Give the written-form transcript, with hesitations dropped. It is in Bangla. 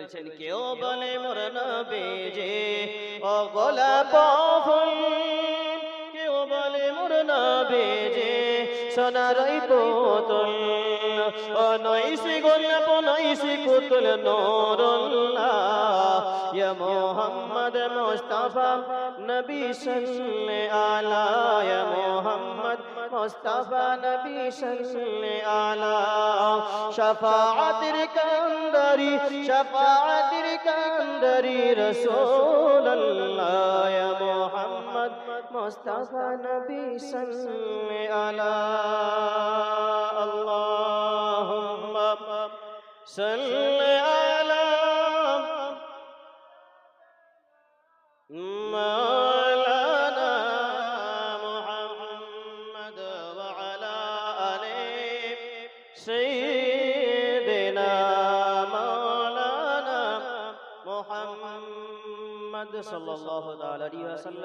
বলছেন কেউ বলে মোর নবীজি ও গোলাপ ফুল, কেউ বলে মোর নবীজি সোনার পুতুল, ও নইসি গোলাপ নইসি পুতুল নূরুল্লাহ, ইয়া মুহাম্মদ মুস্তাফা নবী সাল্লে আলা, ইয়া মুহাম্মদ মুস্তাফা নবী সাল্লে আলা, শাফাআতের কান্দারি শাফাআতের কান্দারি রাসূলুল্লাহ, ইয়া মুহাম্মদ মুস্তাফা নবী সাল্লে আলা, আল্লাহুম্মা সাল্লি আলা মাওলানা মুহাম্মদ ওয়া আলা আলি সাইয়্যিদিনা মাওলানা মুহাম্মদ সাল্লাল্লাহু তাআলা আলাইহি ওয়াসাল্লাম।